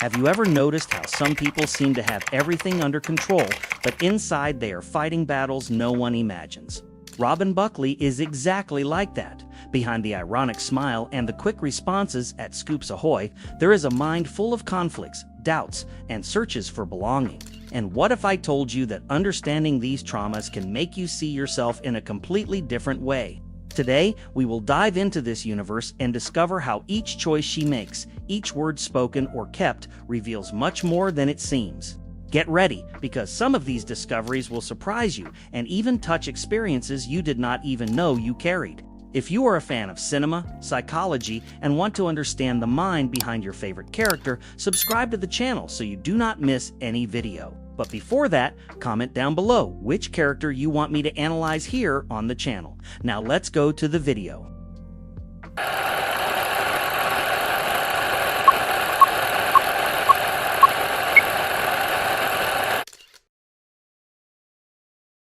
Have you ever noticed how some people seem to have everything under control, but inside they are fighting battles no one imagines? Robin Buckley is exactly like that. Behind the ironic smile and the quick responses at Scoops Ahoy, there is a mind full of conflicts, doubts, and searches for belonging. And what if I told you that understanding these traumas can make you see yourself in a completely different way? Today, we will dive into this universe and discover how each choice she makes, each word spoken or kept, reveals much more than it seems. Get ready, because some of these discoveries will surprise you and even touch experiences you did not even know you carried. If you are a fan of cinema, psychology, and want to understand the mind behind your favorite character, subscribe to the channel so you do not miss any video. But before that, comment down below which character you want me to analyze here on the channel. Now let's go to the video.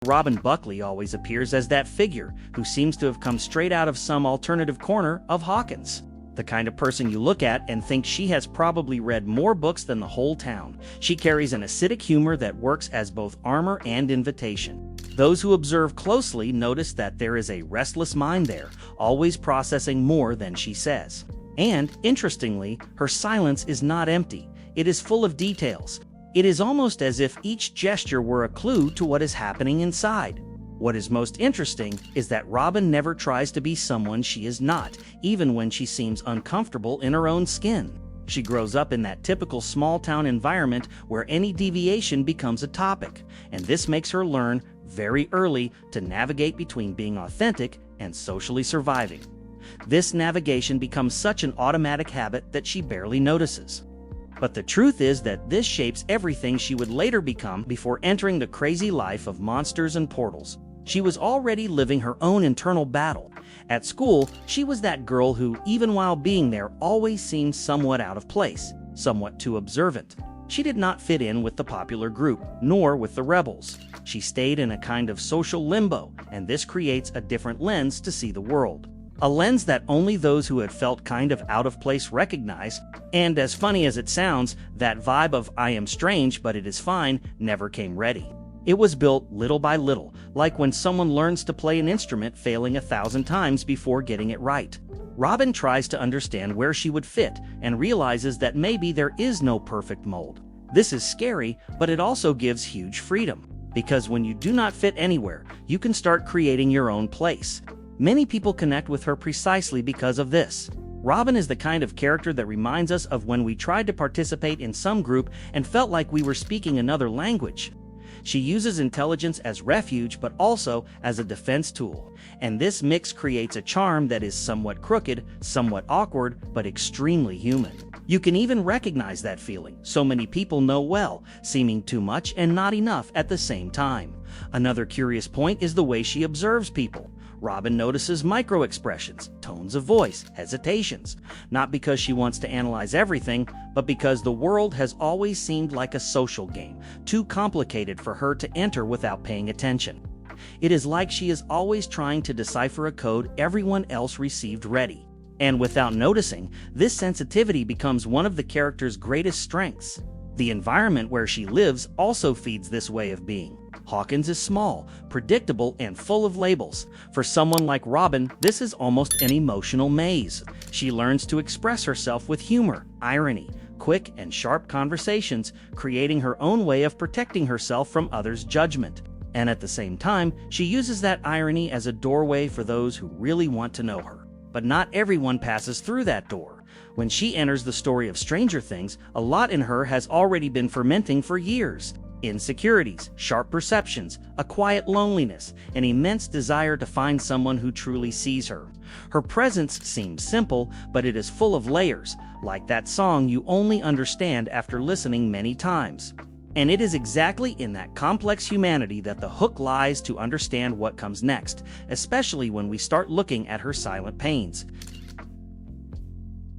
Robin Buckley always appears as that figure who seems to have come straight out of some alternative corner of Hawkins. The kind of person you look at and think she has probably read more books than the whole town. She carries an acidic humor that works as both armor and invitation. Those who observe closely notice that there is a restless mind there, always processing more than she says. And, interestingly, her silence is not empty. It is full of details. It is almost as if each gesture were a clue to what is happening inside. What is most interesting is that Robin never tries to be someone she is not, even when she seems uncomfortable in her own skin. She grows up in that typical small-town environment where any deviation becomes a topic, and this makes her learn very early to navigate between being authentic and socially surviving. This navigation becomes such an automatic habit that she barely notices. But the truth is that this shapes everything she would later become before entering the crazy life of monsters and portals. She was already living her own internal battle. At school, she was that girl who, even while being there, always seemed somewhat out of place, somewhat too observant. She did not fit in with the popular group, nor with the rebels. She stayed in a kind of social limbo, and this creates a different lens to see the world. A lens that only those who had felt kind of out of place recognize, and as funny as it sounds, that vibe of "I am strange, but it is fine" never came ready. It was built little by little, like when someone learns to play an instrument failing 1,000 times before getting it right. Robin tries to understand where she would fit and realizes that maybe there is no perfect mold. This is scary, but it also gives huge freedom, because when you do not fit anywhere, you can start creating your own place. Many people connect with her precisely because of this. Robin is the kind of character that reminds us of when we tried to participate in some group and felt like we were speaking another language. She uses intelligence as refuge but also as a defense tool, and this mix creates a charm that is somewhat crooked, somewhat awkward, but extremely human. You can even recognize that feeling so many people know well, seeming too much and not enough at the same time. Another curious point is the way she observes people. Robin notices micro-expressions, tones of voice, hesitations, not because she wants to analyze everything, but because the world has always seemed like a social game, too complicated for her to enter without paying attention. It is like she is always trying to decipher a code everyone else received ready. And without noticing, this sensitivity becomes one of the character's greatest strengths. The environment where she lives also feeds this way of being. Hawkins is small, predictable, and full of labels. For someone like Robin, this is almost an emotional maze. She learns to express herself with humor, irony, quick and sharp conversations, creating her own way of protecting herself from others' judgment. And at the same time, she uses that irony as a doorway for those who really want to know her. But not everyone passes through that door. When she enters the story of Stranger Things, a lot in her has already been fermenting for years. Insecurities, sharp perceptions, a quiet loneliness, an immense desire to find someone who truly sees her. Her presence seems simple, but it is full of layers, like that song you only understand after listening many times. And it is exactly in that complex humanity that the hook lies to understand what comes next, especially when we start looking at her silent pains.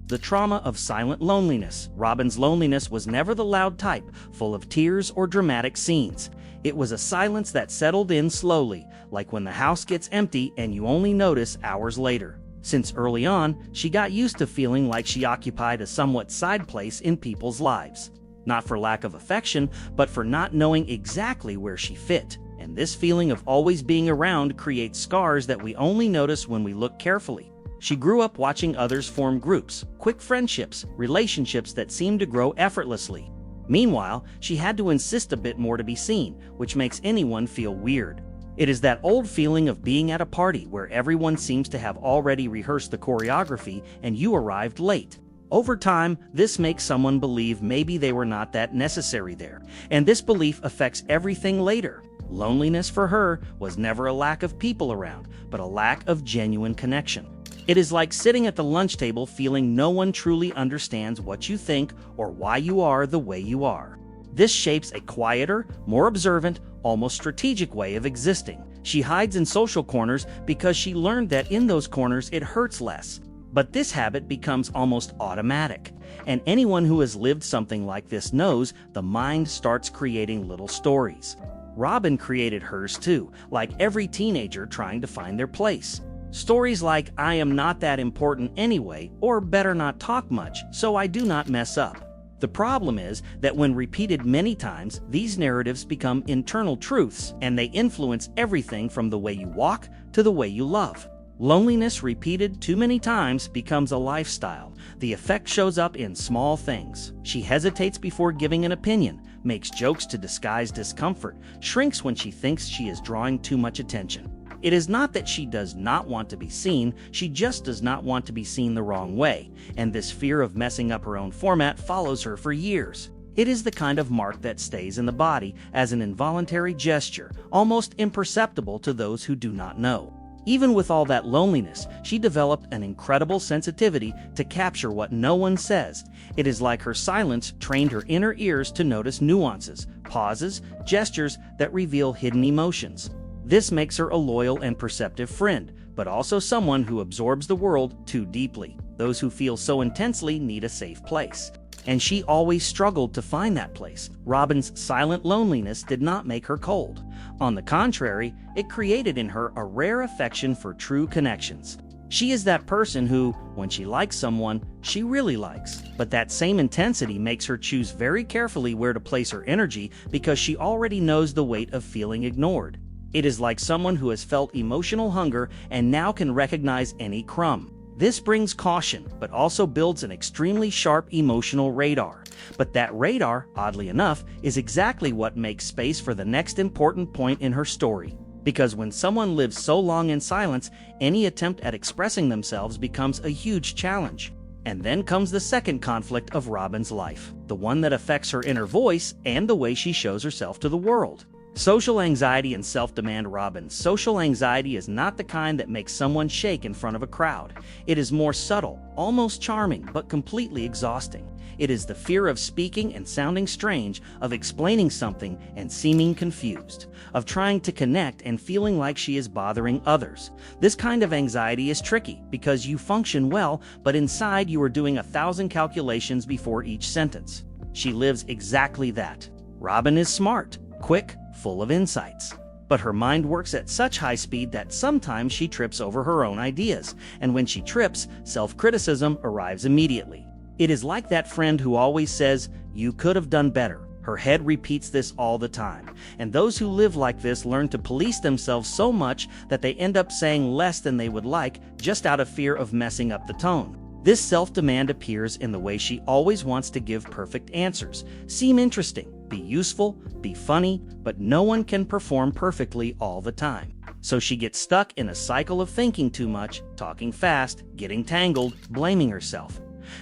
The trauma of silent loneliness. Robin's loneliness was never the loud type, full of tears or dramatic scenes. It was a silence that settled in slowly, like when the house gets empty and you only notice hours later. Since early on, she got used to feeling like she occupied a somewhat side place in people's lives. Not for lack of affection, but for not knowing exactly where she fit. And this feeling of always being around creates scars that we only notice when we look carefully. She grew up watching others form groups, quick friendships, relationships that seemed to grow effortlessly. Meanwhile, she had to insist a bit more to be seen, which makes anyone feel weird. It is that old feeling of being at a party where everyone seems to have already rehearsed the choreography and you arrived late. Over time, this makes someone believe maybe they were not that necessary there, and this belief affects everything later. Loneliness for her was never a lack of people around, but a lack of genuine connection. It is like sitting at the lunch table feeling no one truly understands what you think or why you are the way you are. This shapes a quieter, more observant, almost strategic way of existing. She hides in social corners because she learned that in those corners it hurts less. But this habit becomes almost automatic. And anyone who has lived something like this knows the mind starts creating little stories. Robin created hers too, like every teenager trying to find their place. Stories like, I am not that important anyway, or better not talk much, so I do not mess up. The problem is that when repeated many times, these narratives become internal truths, and they influence everything from the way you walk to the way you love. Loneliness repeated too many times becomes a lifestyle. The effect shows up in small things. She hesitates before giving an opinion, makes jokes to disguise discomfort, shrinks when she thinks she is drawing too much attention. It is not that she does not want to be seen, she just does not want to be seen the wrong way, and this fear of messing up her own format follows her for years. It is the kind of mark that stays in the body as an involuntary gesture, almost imperceptible to those who do not know. Even with all that loneliness, she developed an incredible sensitivity to capture what no one says. It is like her silence trained her inner ears to notice nuances, pauses, gestures that reveal hidden emotions. This makes her a loyal and perceptive friend, but also someone who absorbs the world too deeply. Those who feel so intensely need a safe place. And she always struggled to find that place. Robin's silent loneliness did not make her cold. On the contrary, it created in her a rare affection for true connections. She is that person who, when she likes someone, she really likes. But that same intensity makes her choose very carefully where to place her energy because she already knows the weight of feeling ignored. It is like someone who has felt emotional hunger and now can recognize any crumb. This brings caution, but also builds an extremely sharp emotional radar. But that radar, oddly enough, is exactly what makes space for the next important point in her story. Because when someone lives so long in silence, any attempt at expressing themselves becomes a huge challenge. And then comes the second conflict of Robin's life, the one that affects her inner voice and the way she shows herself to the world. Social anxiety and self-demand. Robin's social anxiety is not the kind that makes someone shake in front of a crowd. It is more subtle, almost charming, but completely exhausting. It is the fear of speaking and sounding strange, of explaining something and seeming confused, of trying to connect and feeling like she is bothering others. This kind of anxiety is tricky because you function well, but inside you are doing 1,000 calculations before each sentence. She lives exactly that. Robin is smart, quick, full of insights. But her mind works at such high speed that sometimes she trips over her own ideas, and when she trips, self-criticism arrives immediately. It is like that friend who always says, "You could have done better." Her head repeats this all the time, and those who live like this learn to police themselves so much that they end up saying less than they would like just out of fear of messing up the tone. This self-demand appears in the way she always wants to give perfect answers, seem interesting, be useful, be funny, but no one can perform perfectly all the time. So she gets stuck in a cycle of thinking too much, talking fast, getting tangled, blaming herself.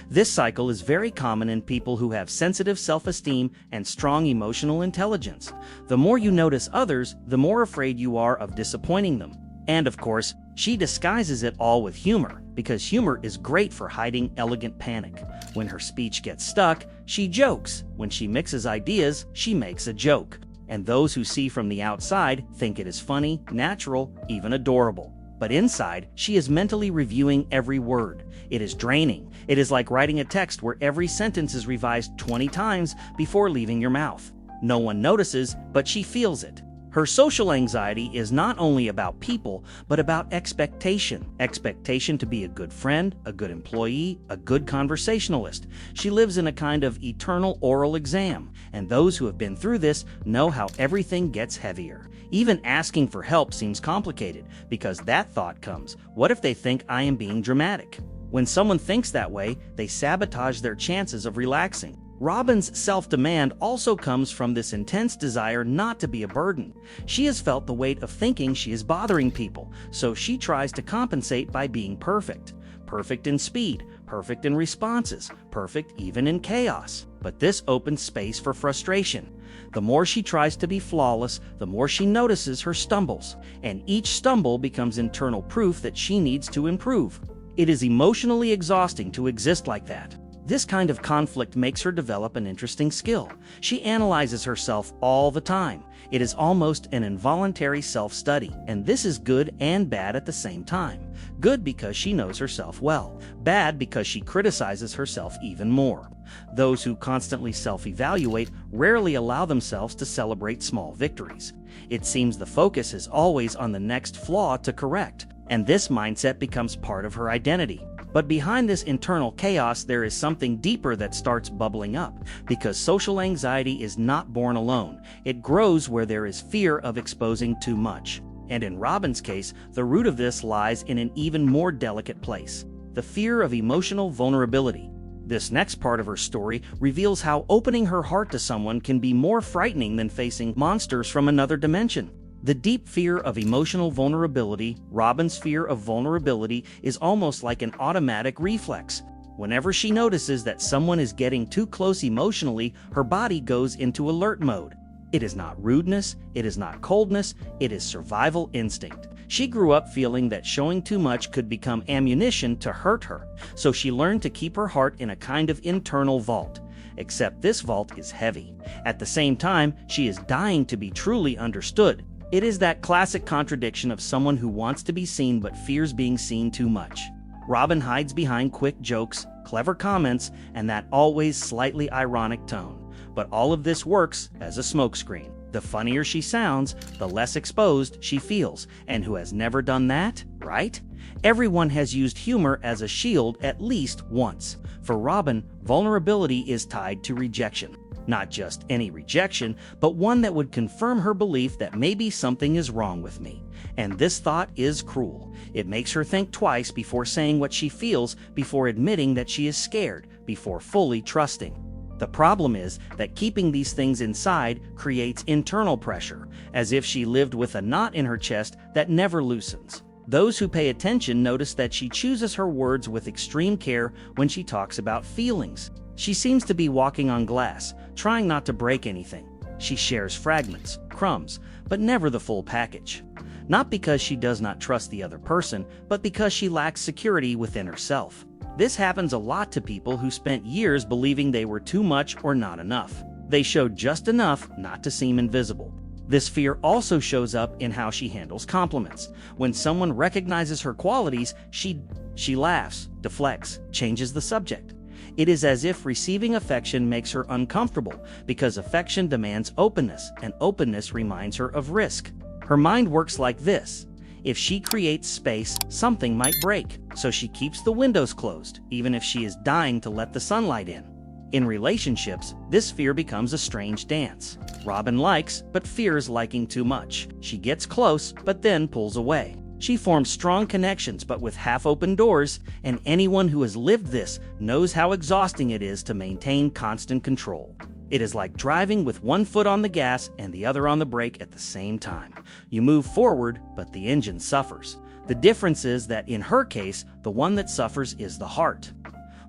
This cycle is very common in people who have sensitive self-esteem and strong emotional intelligence. The more you notice others, the more afraid you are of disappointing them. And of course, she disguises it all with humor, because humor is great for hiding elegant panic. When her speech gets stuck, she jokes. When she mixes ideas, she makes a joke. And those who see from the outside think it is funny, natural, even adorable. But inside, she is mentally reviewing every word. It is draining. It is like writing a text where every sentence is revised 20 times before leaving your mouth. No one notices, but she feels it. Her social anxiety is not only about people, but about expectation. Expectation to be a good friend, a good employee, a good conversationalist. She lives in a kind of eternal oral exam, and those who have been through this know how everything gets heavier. Even asking for help seems complicated, because that thought comes, what if they think I am being dramatic? When someone thinks that way, they sabotage their chances of relaxing. Robin's self-demand also comes from this intense desire not to be a burden. She has felt the weight of thinking she is bothering people, so she tries to compensate by being perfect. Perfect in speed, perfect in responses, perfect even in chaos. But this opens space for frustration. The more she tries to be flawless, the more she notices her stumbles, and each stumble becomes internal proof that she needs to improve. It is emotionally exhausting to exist like that. This kind of conflict makes her develop an interesting skill. She analyzes herself all the time. It is almost an involuntary self-study, and this is good and bad at the same time. Good because she knows herself well. Bad because she criticizes herself even more. Those who constantly self-evaluate rarely allow themselves to celebrate small victories. It seems the focus is always on the next flaw to correct, and this mindset becomes part of her identity. But behind this internal chaos, there is something deeper that starts bubbling up, because social anxiety is not born alone. It grows where there is fear of exposing too much. And in Robin's case, the root of this lies in an even more delicate place: the fear of emotional vulnerability. This next part of her story reveals how opening her heart to someone can be more frightening than facing monsters from another dimension. The deep fear of emotional vulnerability. Robin's fear of vulnerability is almost like an automatic reflex. Whenever she notices that someone is getting too close emotionally, her body goes into alert mode. It is not rudeness, it is not coldness, it is survival instinct. She grew up feeling that showing too much could become ammunition to hurt her, so she learned to keep her heart in a kind of internal vault. Except this vault is heavy. At the same time, she is dying to be truly understood. It is that classic contradiction of someone who wants to be seen but fears being seen too much. Robin hides behind quick jokes, clever comments, and that always slightly ironic tone. But all of this works as a smokescreen. The funnier she sounds, the less exposed she feels. And who has never done that, right? Everyone has used humor as a shield at least once. For Robin, vulnerability is tied to rejection. Not just any rejection, but one that would confirm her belief that maybe something is wrong with me. And this thought is cruel. It makes her think twice before saying what she feels, before admitting that she is scared, before fully trusting. The problem is that keeping these things inside creates internal pressure, as if she lived with a knot in her chest that never loosens. Those who pay attention notice that she chooses her words with extreme care when she talks about feelings. She seems to be walking on glass, trying not to break anything. She shares fragments, crumbs, but never the full package. Not because she does not trust the other person, but because she lacks security within herself. This happens a lot to people who spent years believing they were too much or not enough. They showed just enough not to seem invisible. This fear also shows up in how she handles compliments. When someone recognizes her qualities, she laughs, deflects, changes the subject. It is as if receiving affection makes her uncomfortable, because affection demands openness, and openness reminds her of risk. Her mind works like this: if she creates space, something might break, so she keeps the windows closed, even if she is dying to let the sunlight in. In relationships, this fear becomes a strange dance. Robin likes, but fears liking too much. She gets close, but then pulls away. She forms strong connections but with half-open doors, and anyone who has lived this knows how exhausting it is to maintain constant control. It is like driving with one foot on the gas and the other on the brake at the same time. You move forward, but the engine suffers. The difference is that in her case, the one that suffers is the heart.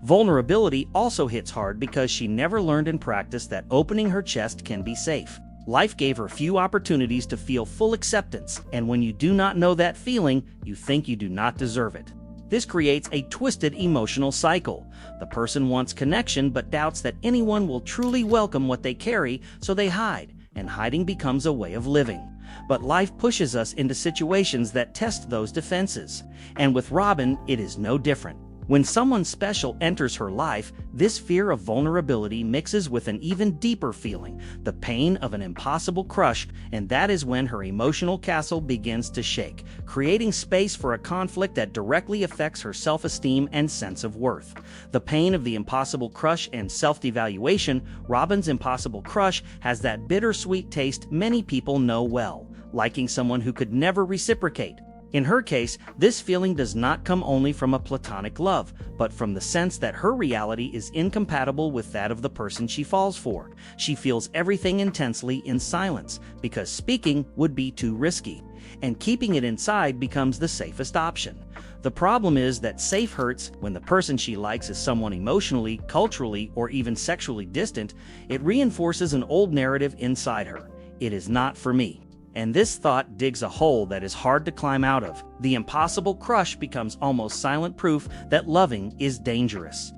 Vulnerability also hits hard because she never learned in practice that opening her chest can be safe. Life gave her few opportunities to feel full acceptance, and when you do not know that feeling, you think you do not deserve it. This creates a twisted emotional cycle. The person wants connection but doubts that anyone will truly welcome what they carry, so they hide, and hiding becomes a way of living. But life pushes us into situations that test those defenses. And with Robin, it is no different. When someone special enters her life, this fear of vulnerability mixes with an even deeper feeling, the pain of an impossible crush, and that is when her emotional castle begins to shake, creating space for a conflict that directly affects her self-esteem and sense of worth. The pain of the impossible crush and self-devaluation. Robin's impossible crush has that bittersweet taste many people know well, liking someone who could never reciprocate. In her case, this feeling does not come only from a platonic love, but from the sense that her reality is incompatible with that of the person she falls for. She feels everything intensely in silence, because speaking would be too risky, and keeping it inside becomes the safest option. The problem is that safe hurts. When the person she likes is someone emotionally, culturally, or even sexually distant, it reinforces an old narrative inside her. It is not for me. And this thought digs a hole that is hard to climb out of. The impossible crush becomes almost silent proof that loving is dangerous.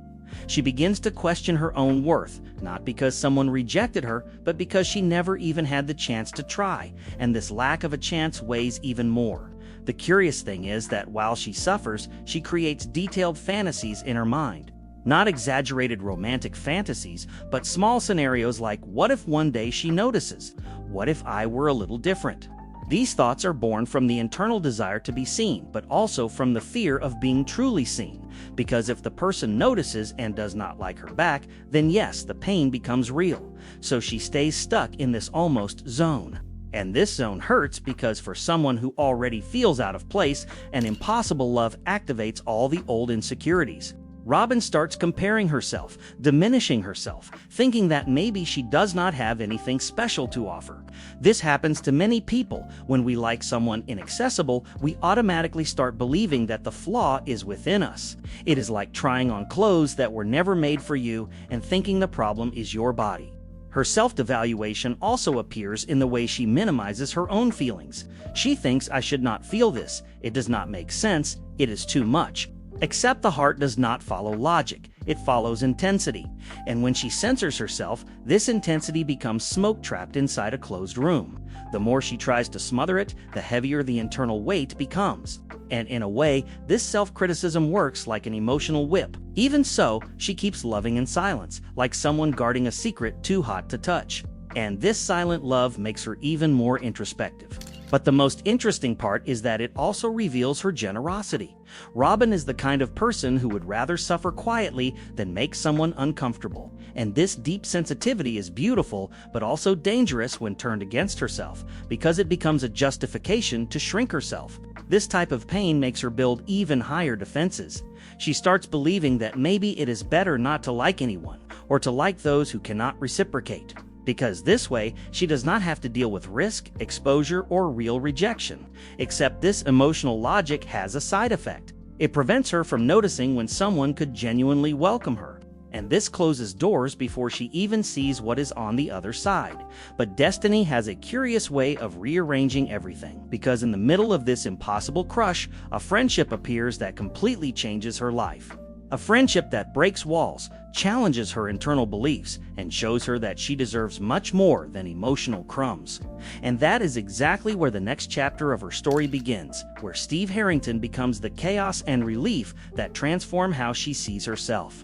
She begins to question her own worth, not because someone rejected her, but because she never even had the chance to try, and this lack of a chance weighs even more. The curious thing is that while she suffers, she creates detailed fantasies in her mind. Not exaggerated romantic fantasies, but small scenarios like, what if one day she notices? What if I were a little different? These thoughts are born from the internal desire to be seen, but also from the fear of being truly seen. Because if the person notices and does not like her back, then yes, the pain becomes real. So she stays stuck in this almost zone. And this zone hurts because for someone who already feels out of place, an impossible love activates all the old insecurities. Robin starts comparing herself, diminishing herself, thinking that maybe she does not have anything special to offer. This happens to many people. When we like someone inaccessible, we automatically start believing that the flaw is within us. It is like trying on clothes that were never made for you and thinking the problem is your body. Her self-devaluation also appears in the way she minimizes her own feelings. She thinks, I should not feel this. It does not make sense. It is too much. Except the heart does not follow logic, it follows intensity. And when she censors herself, this intensity becomes smoke trapped inside a closed room. The more she tries to smother it, the heavier the internal weight becomes. And in a way, this self-criticism works like an emotional whip. Even so, she keeps loving in silence, like someone guarding a secret too hot to touch. And this silent love makes her even more introspective. But the most interesting part is that it also reveals her generosity. Robin is the kind of person who would rather suffer quietly than make someone uncomfortable. And this deep sensitivity is beautiful, but also dangerous when turned against herself, because it becomes a justification to shrink herself. This type of pain makes her build even higher defenses. She starts believing that maybe it is better not to like anyone, or to like those who cannot reciprocate. Because this way, she does not have to deal with risk, exposure, or real rejection. Except this emotional logic has a side effect. It prevents her from noticing when someone could genuinely welcome her. And this closes doors before she even sees what is on the other side. But destiny has a curious way of rearranging everything, because in the middle of this impossible crush, a friendship appears that completely changes her life. A friendship that breaks walls, challenges her internal beliefs, and shows her that she deserves much more than emotional crumbs. And that is exactly where the next chapter of her story begins, where Steve Harrington becomes the chaos and relief that transform how she sees herself.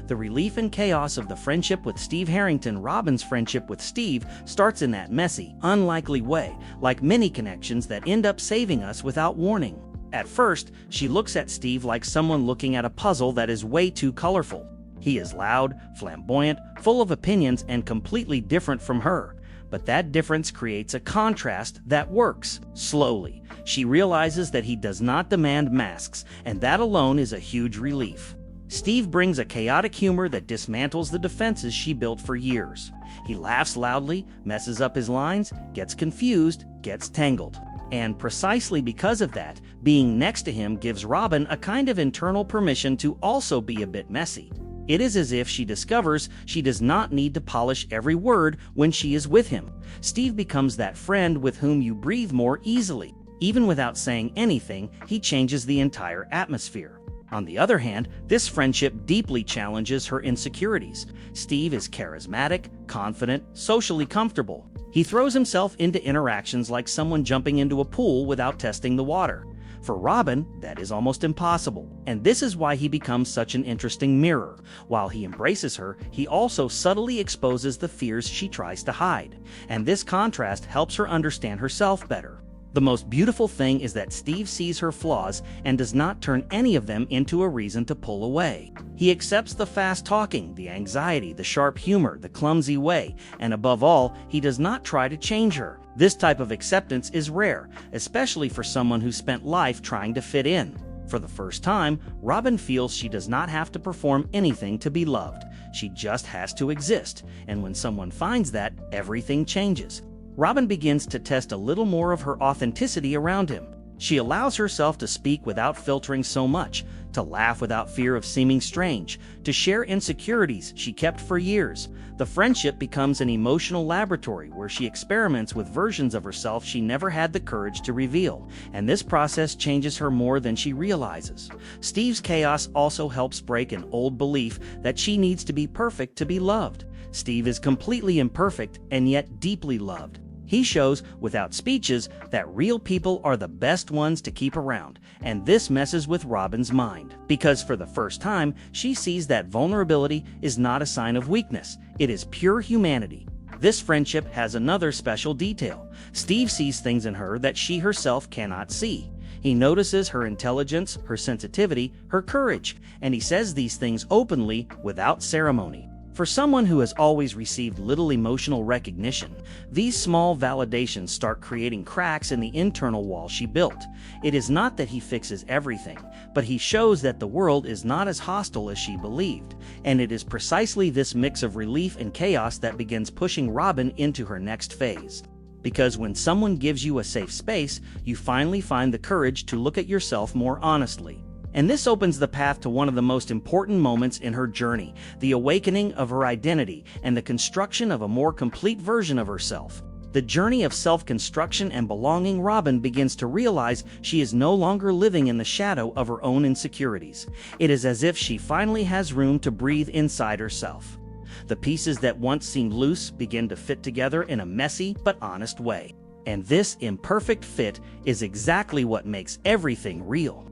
The relief and chaos of the friendship with Steve Harrington. Robin's friendship with Steve starts in that messy, unlikely way, like many connections that end up saving us without warning. At first, she looks at Steve like someone looking at a puzzle that is way too colorful. He is loud, flamboyant, full of opinions, and completely different from her. But that difference creates a contrast that works. Slowly, she realizes that he does not demand masks, and that alone is a huge relief. Steve brings a chaotic humor that dismantles the defenses she built for years. He laughs loudly, messes up his lines, gets confused, gets tangled. And precisely because of that, being next to him gives Robin a kind of internal permission to also be a bit messy. It is as if she discovers she does not need to polish every word when she is with him. Steve becomes that friend with whom you breathe more easily. Even without saying anything, he changes the entire atmosphere. On the other hand, this friendship deeply challenges her insecurities. Steve is charismatic, confident, socially comfortable. He throws himself into interactions like someone jumping into a pool without testing the water. For Robin, that is almost impossible, and this is why he becomes such an interesting mirror. While he embraces her, he also subtly exposes the fears she tries to hide, and this contrast helps her understand herself better. The most beautiful thing is that Steve sees her flaws and does not turn any of them into a reason to pull away. He accepts the fast talking, the anxiety, the sharp humor, the clumsy way, and above all, he does not try to change her. This type of acceptance is rare, especially for someone who spent life trying to fit in. For the first time, Robin feels she does not have to perform anything to be loved. She just has to exist, and when someone finds that, everything changes. Robin begins to test a little more of her authenticity around him. She allows herself to speak without filtering so much, to laugh without fear of seeming strange, to share insecurities she kept for years. The friendship becomes an emotional laboratory where she experiments with versions of herself she never had the courage to reveal, and this process changes her more than she realizes. Steve's chaos also helps break an old belief that she needs to be perfect to be loved. Steve is completely imperfect and yet deeply loved. He shows, without speeches, that real people are the best ones to keep around, and this messes with Robin's mind. Because for the first time, she sees that vulnerability is not a sign of weakness, it is pure humanity. This friendship has another special detail. Steve sees things in her that she herself cannot see. He notices her intelligence, her sensitivity, her courage, and he says these things openly, without ceremony. For someone who has always received little emotional recognition, these small validations start creating cracks in the internal wall she built. It is not that he fixes everything, but he shows that the world is not as hostile as she believed. And it is precisely this mix of relief and chaos that begins pushing Robin into her next phase. Because when someone gives you a safe space, you finally find the courage to look at yourself more honestly. And this opens the path to one of the most important moments in her journey, the awakening of her identity and the construction of a more complete version of herself. The journey of self-construction and belonging. Robin begins to realize she is no longer living in the shadow of her own insecurities. It is as if she finally has room to breathe inside herself. The pieces that once seemed loose begin to fit together in a messy but honest way. And this imperfect fit is exactly what makes everything real.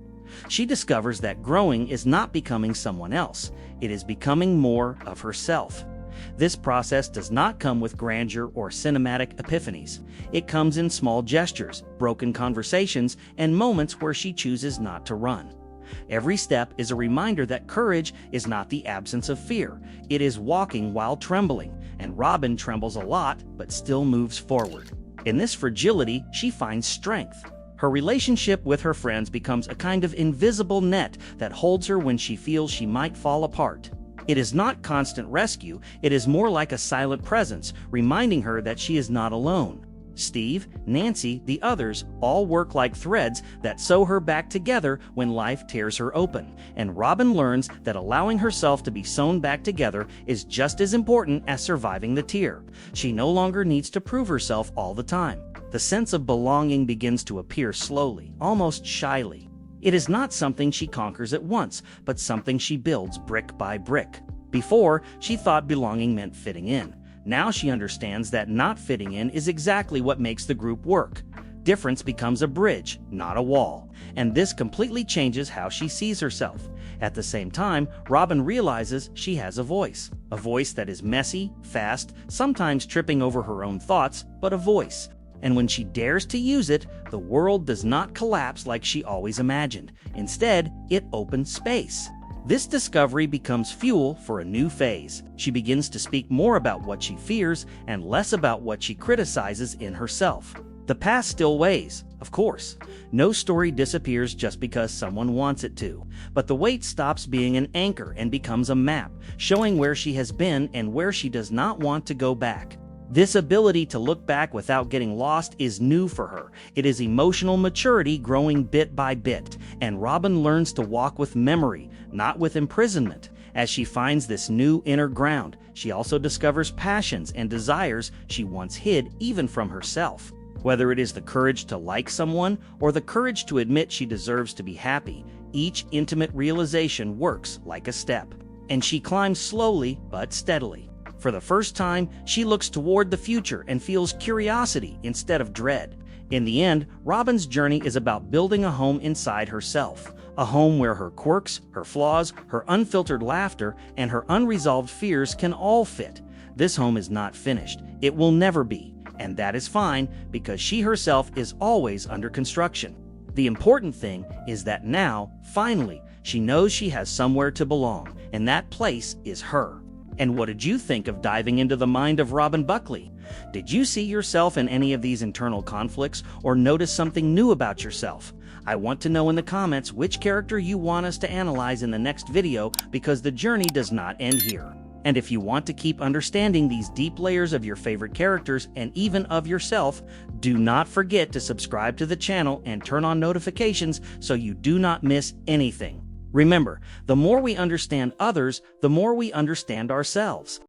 She discovers that growing is not becoming someone else, it is becoming more of herself. This process does not come with grandeur or cinematic epiphanies. It comes in small gestures, broken conversations, and moments where she chooses not to run. Every step is a reminder that courage is not the absence of fear, it is walking while trembling, and Robin trembles a lot but still moves forward. In this fragility, she finds strength. Her relationship with her friends becomes a kind of invisible net that holds her when she feels she might fall apart. It is not constant rescue, it is more like a silent presence, reminding her that she is not alone. Steve, Nancy, the others all work like threads that sew her back together when life tears her open, and Robin learns that allowing herself to be sewn back together is just as important as surviving the tear. She no longer needs to prove herself all the time. The sense of belonging begins to appear slowly, almost shyly. It is not something she conquers at once, but something she builds brick by brick. Before, she thought belonging meant fitting in. Now she understands that not fitting in is exactly what makes the group work. Difference becomes a bridge, not a wall, and this completely changes how she sees herself. At the same time, Robin realizes she has a voice that is messy, fast, sometimes tripping over her own thoughts, but a voice. And when she dares to use it, the world does not collapse like she always imagined. Instead, it opens space. This discovery becomes fuel for a new phase. She begins to speak more about what she fears and less about what she criticizes in herself. The past still weighs, of course. No story disappears just because someone wants it to. But the weight stops being an anchor and becomes a map, showing where she has been and where she does not want to go back. This ability to look back without getting lost is new for her. It is emotional maturity growing bit by bit, and Robin learns to walk with memory, not with imprisonment. As she finds this new inner ground, she also discovers passions and desires she once hid even from herself. Whether it is the courage to like someone or the courage to admit she deserves to be happy, each intimate realization works like a step, and she climbs slowly but steadily. For the first time, she looks toward the future and feels curiosity instead of dread. In the end, Robin's journey is about building a home inside herself, a home where her quirks, her flaws, her unfiltered laughter, and her unresolved fears can all fit. This home is not finished. It will never be, and that is fine because she herself is always under construction. The important thing is that now, finally, she knows she has somewhere to belong, and that place is her. And what did you think of diving into the mind of Robin Buckley? Did you see yourself in any of these internal conflicts or notice something new about yourself? I want to know in the comments which character you want us to analyze in the next video because the journey does not end here. And if you want to keep understanding these deep layers of your favorite characters and even of yourself, do not forget to subscribe to the channel and turn on notifications so you do not miss anything. Remember, the more we understand others, the more we understand ourselves.